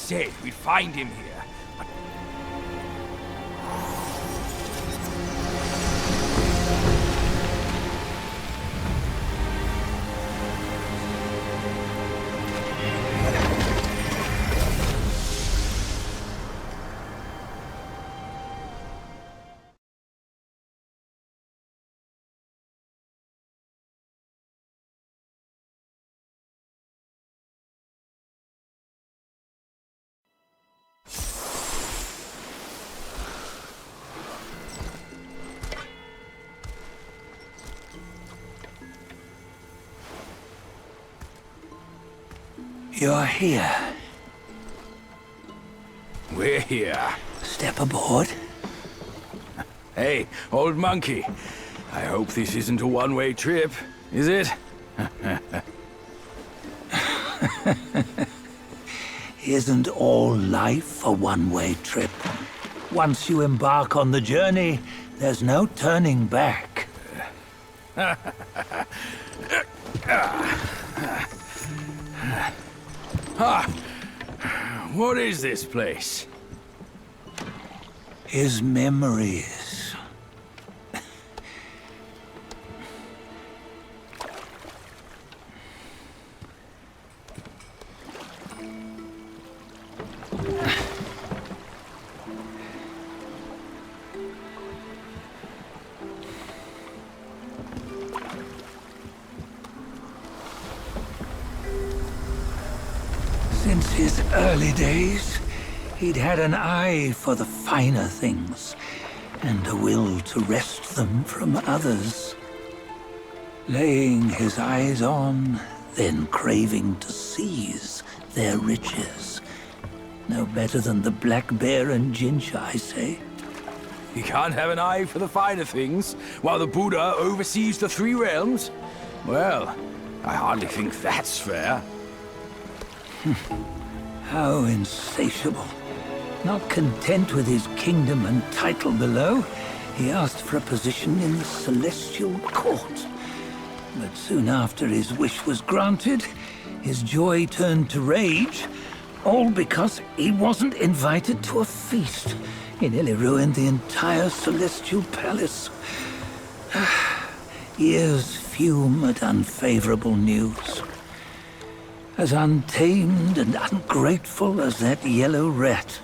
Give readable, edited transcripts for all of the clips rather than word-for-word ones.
said we'd find him here. But You're here. we're here. Step aboard. Hey, old monkey. I hope this isn't a one-way trip, is it? Isn't all life a one-way trip? Once you embark on the journey, there's no turning back. What is this place? His memories. Since his early days, he'd had an eye for the finer things, and a will to wrest them from others. Laying his eyes on, then craving to seize their riches. No better than the black bear and Jinch, I say. You can't have an eye for the finer things, while the Buddha oversees the three realms? Well, I hardly think that's fair. How insatiable. Not content with his kingdom and title below, he asked for a position in the celestial court. But soon after his wish was granted, his joy turned to rage, all because he wasn't invited to a feast. He nearly ruined the entire celestial palace. Ears fume at unfavorable news. As untamed and ungrateful as that yellow rat.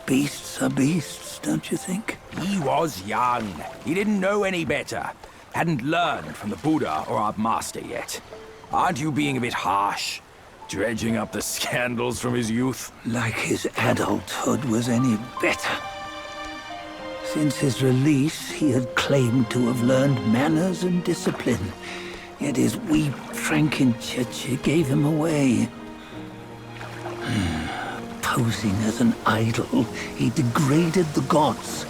Beasts are beasts, don't you think? He was young. He didn't know any better. Hadn't learned from the Buddha or our master yet. Aren't you being a bit harsh? Dredging up the scandals from his youth? Like his adulthood was any better. Since his release, he had claimed to have learned manners and discipline. Yet his weak Frankenchurch gave him away. Posing as an idol, he degraded the gods.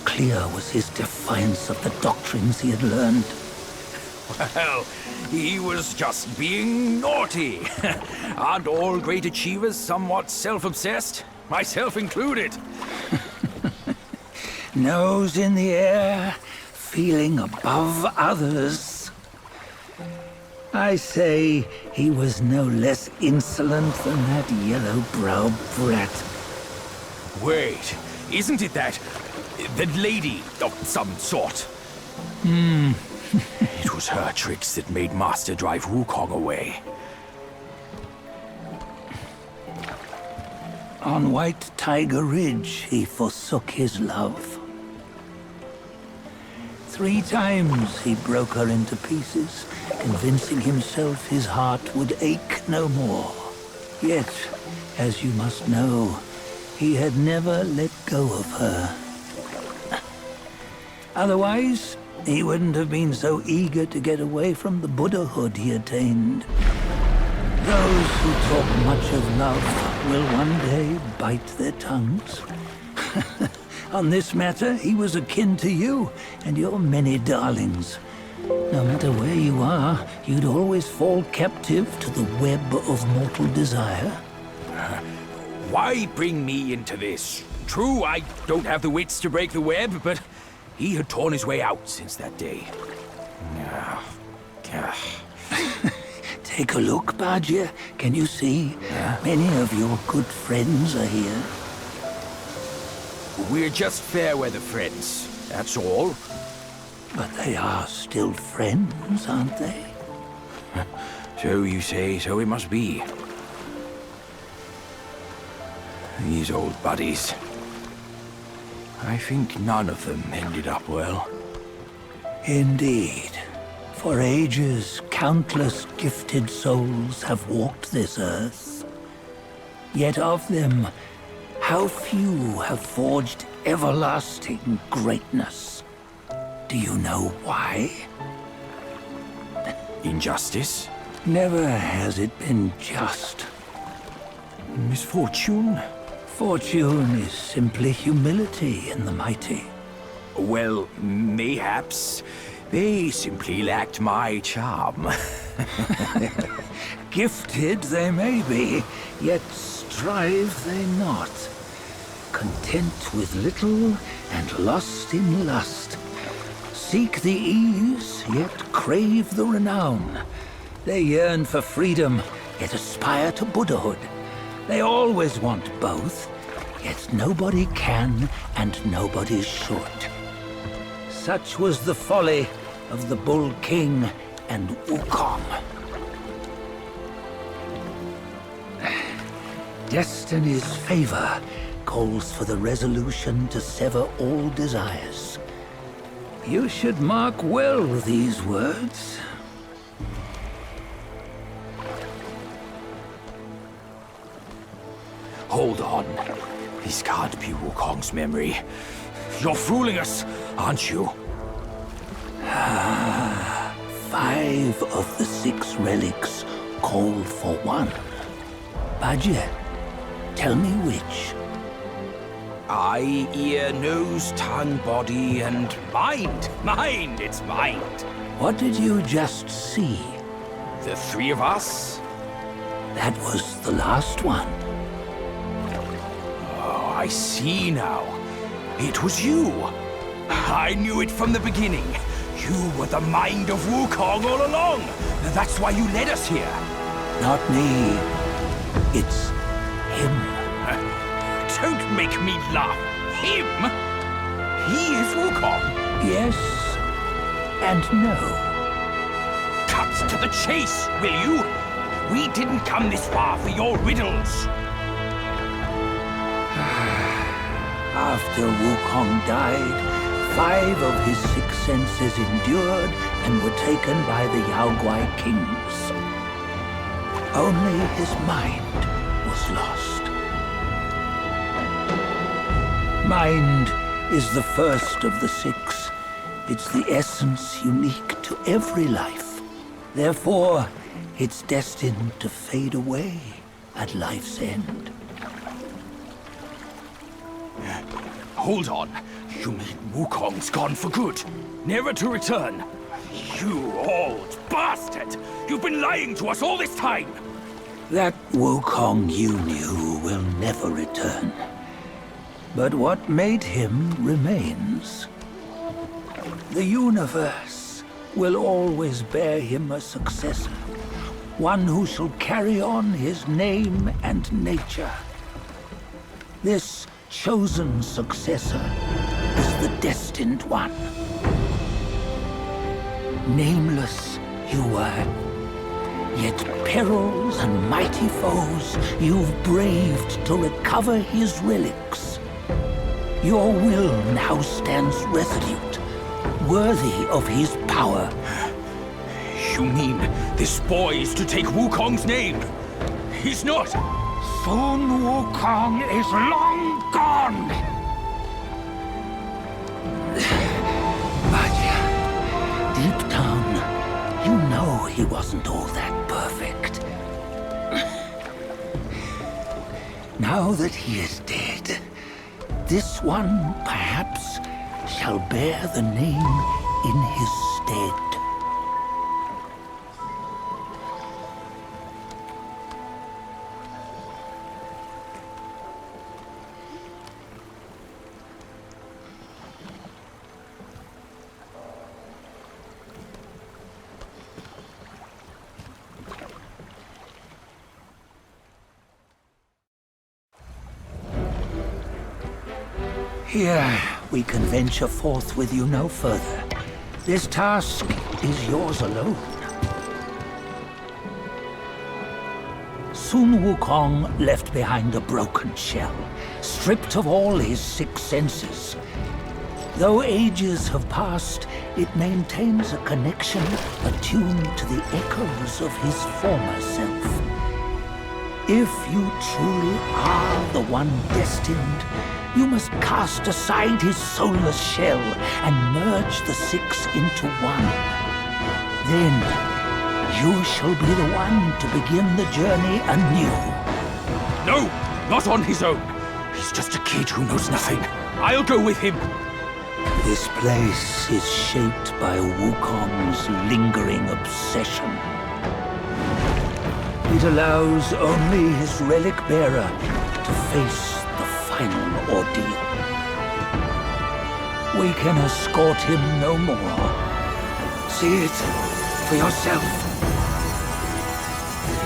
Clear was his defiance of the doctrines he had learned. Well, he was just being naughty. Aren't all great achievers somewhat self-obsessed? Myself included. Nose in the air, feeling above others. I say he was no less insolent than that yellow-browed brat. Wait, isn't it that lady of some sort? It was her tricks that made Master drive Wukong away. On White Tiger Ridge, he forsook his love. 3 times he broke her into pieces, convincing himself his heart would ache no more. Yet, as you must know, he had never let go of her. Otherwise, he wouldn't have been so eager to get away from the Buddhahood he attained. Those who talk much of love will one day bite their tongues. On this matter, he was akin to you and your many darlings. No matter where you are, you'd always fall captive to the web of mortal desire. Why bring me into this? True, I don't have the wits to break the web, but he had torn his way out since that day. Take a look, Badger. Can you see? Many of your good friends are here. We're just fair weather friends, that's all. But they are still friends, aren't they? So you say, so it must be. These old buddies. I think none of them ended up well. Indeed. For ages, countless gifted souls have walked this earth. Yet of them, how few have forged everlasting greatness? Do you know why? Injustice? Never has it been just. Misfortune? Fortune is simply humility in the mighty. Well, mayhaps. They simply lacked my charm. Gifted they may be, yet strive they not. Content with little and lost in lust. Seek the ease, yet crave the renown. They yearn for freedom, yet aspire to Buddhahood. They always want both, yet nobody can and nobody should. Such was the folly of the Bull King and Wukong. Destiny's favor calls for the resolution to sever all desires. You should mark well these words. Hold on. This can't be Wukong's memory. You're fooling us, aren't you? 5 of the 6 relics call for one. Badger, tell me which. Eye, ear, nose, tongue, body, and mind. Mind, it's mind. What did you just see? The 3 of us? That was the last one. Oh, I see now. It was you. I knew it from the beginning. You were the mind of Wukong all along. That's why you led us here. Not me. It's him. Don't make me laugh. Him? He is Wukong. Yes and no. Cut to the chase, will you? We didn't come this far for your riddles. After Wukong died, 5 of his 6 senses endured and were taken by the Yaoguai kings. Only his mind was lost. Mind is the first of the 6. It's the essence unique to every life. Therefore, it's destined to fade away at life's end. Hold on. You mean Wukong's gone for good? Never to return? You old bastard! You've been lying to us all this time! That Wukong you knew will never return. But what made him remains. The universe will always bear him a successor. One who shall carry on his name and nature. This chosen successor is the Destined One. Nameless you were, yet perils and mighty foes you've braved to recover his relics. Your will now stands resolute, worthy of his power. You mean this boy is to take Wukong's name? He's not! Sun Wukong is long gone! But deep down, you know he wasn't all that perfect. Now that he is dead, this one, perhaps, shall bear the name in his stead. Here, we can venture forth with you no further. This task is yours alone. Soon Wukong left behind a broken shell, stripped of all his 6 senses. Though ages have passed, it maintains a connection attuned to the echoes of his former self. If you truly are the one destined, you must cast aside his soulless shell and merge the 6 into one. Then, you shall be the one to begin the journey anew. No, not on his own. He's just a kid who knows nothing. I'll go with him. This place is shaped by Wukong's lingering obsession. It allows only his relic bearer to face the final ordeal. We can escort him no more. See it for yourself.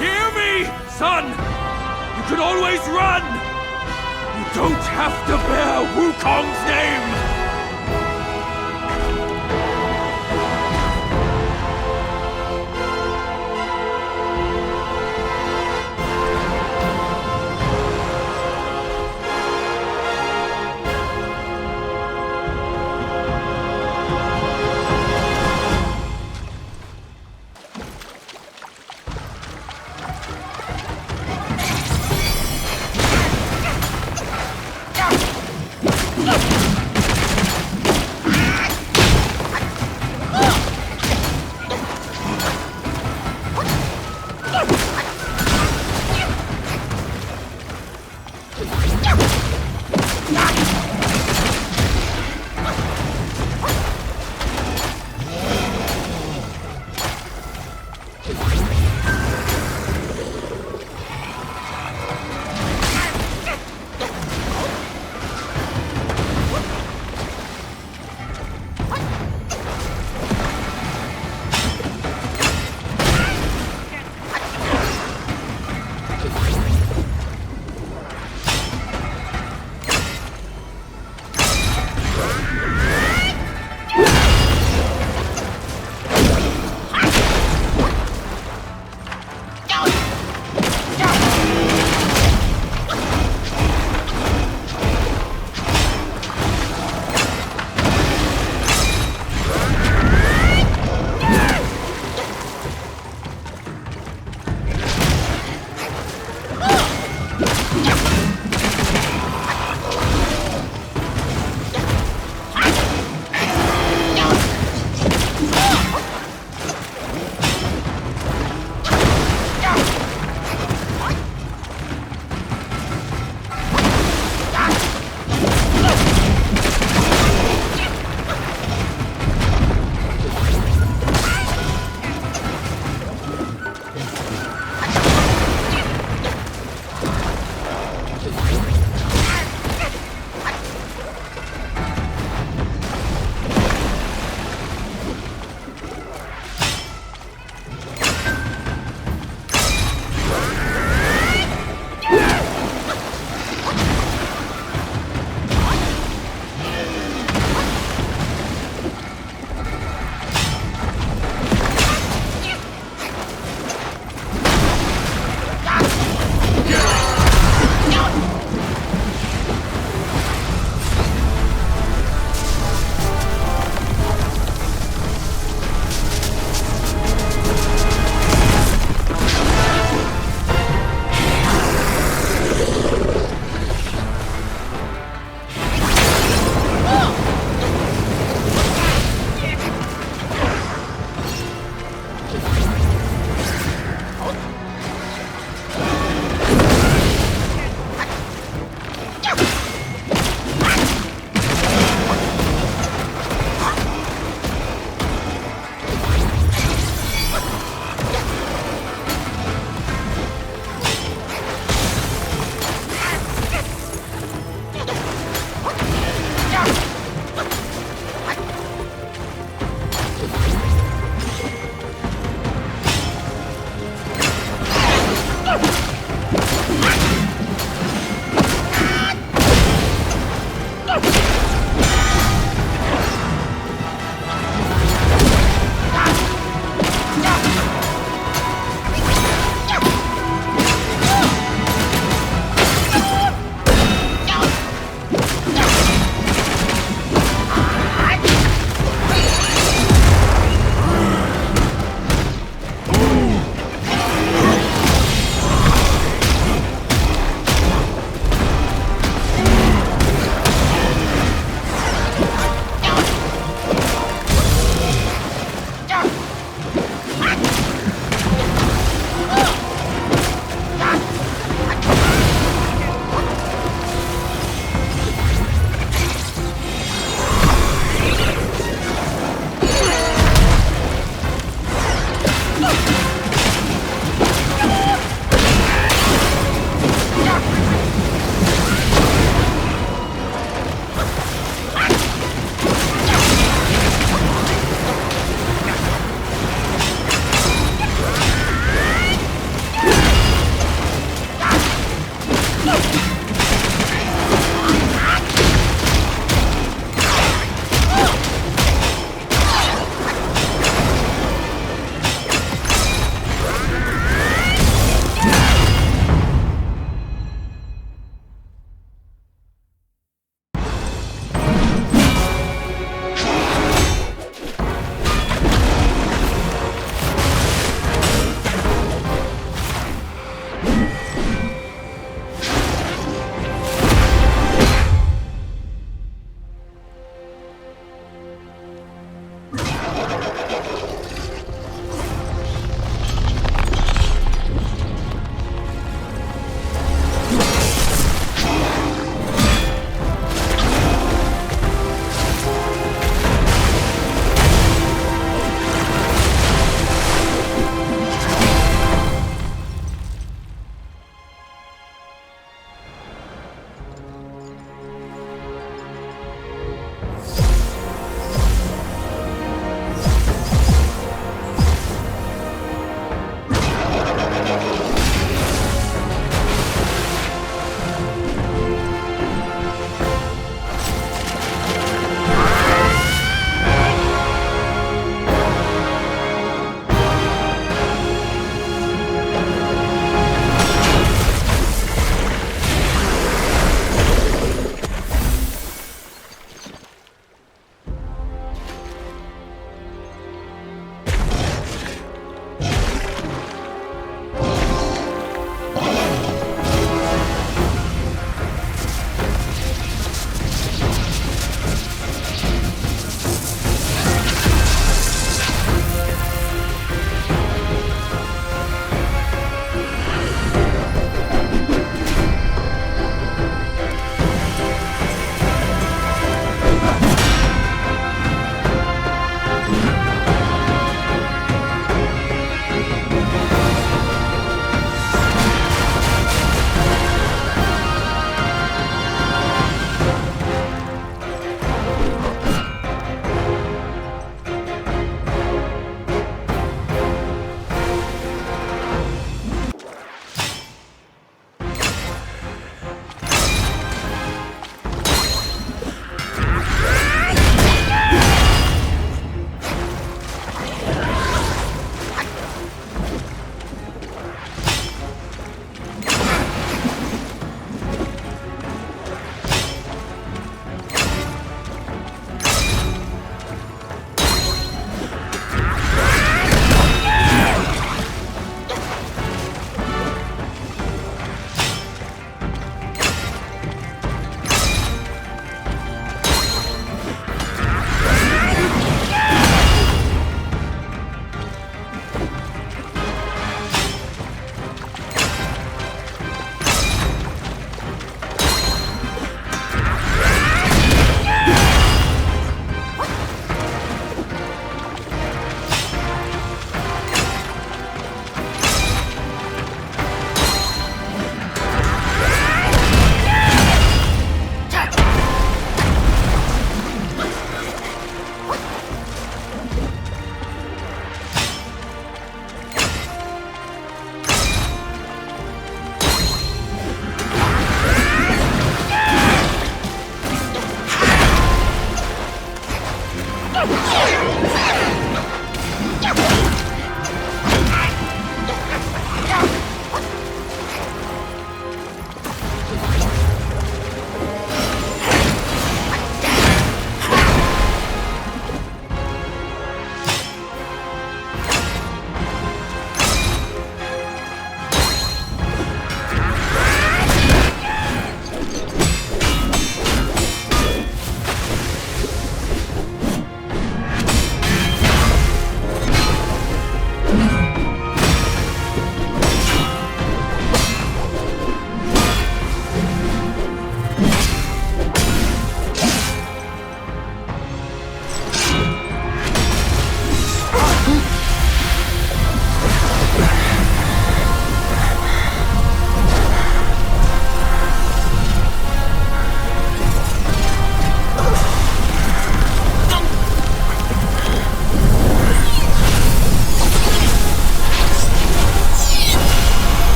Hear me, son! You can always run! You don't have to bear Wukong's name!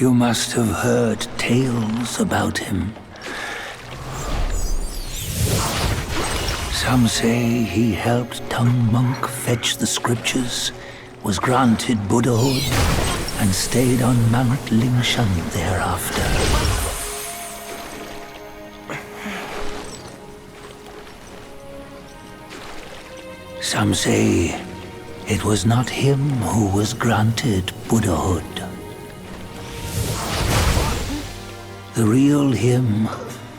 You must have heard tales about him. Some say he helped Tung Monk fetch the scriptures, was granted Buddhahood, and stayed on Mount Lingshan thereafter. Some say it was not him who was granted Buddhahood. The real him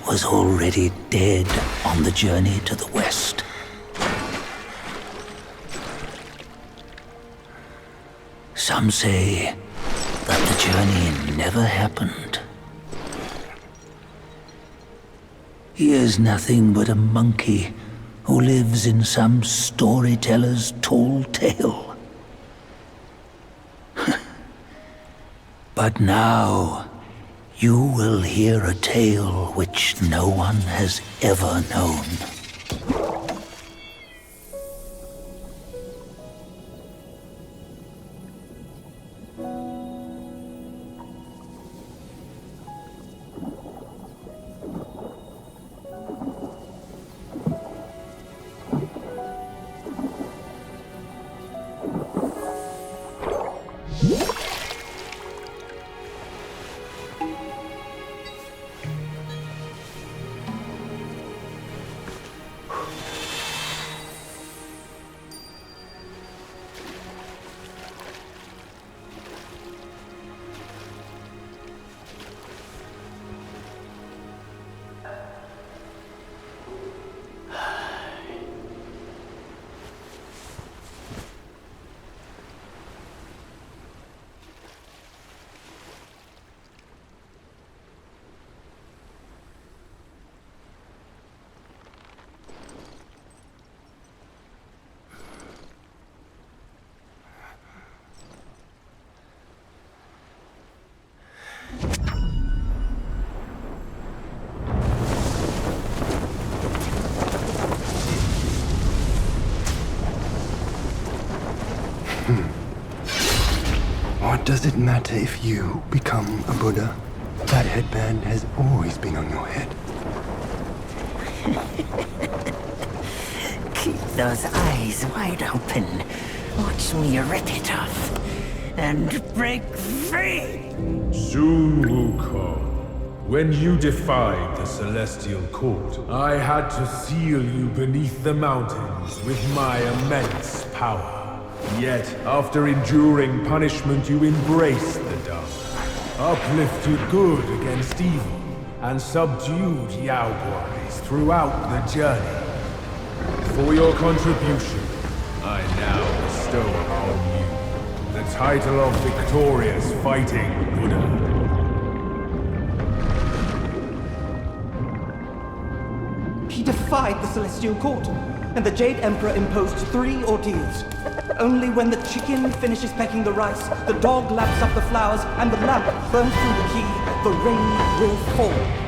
was already dead on the journey to the west. Some say that the journey never happened. He is nothing but a monkey who lives in some storyteller's tall tale. But now, you will hear a tale which no one has ever known. What does it matter if you become a Buddha? That headband has always been on your head. Keep those eyes wide open. Watch me rip it off and break free. Soon, Wukong. When you defied the Celestial Court, I had to seal you beneath the mountains with my immense power. Yet, after enduring punishment, you embraced the dark, uplifted good against evil, and subdued Yaoguais throughout the journey. For your contribution, I now bestow upon you the title of Victorious Fighting Buddha. He defied the Celestial Court, and the Jade Emperor imposed 3 ordeals. Only when the chicken finishes pecking the rice, the dog laps up the flowers, and the lamp burns through the key, the rain will fall.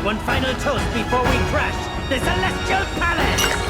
One final toast before we crash the Celestial Palace!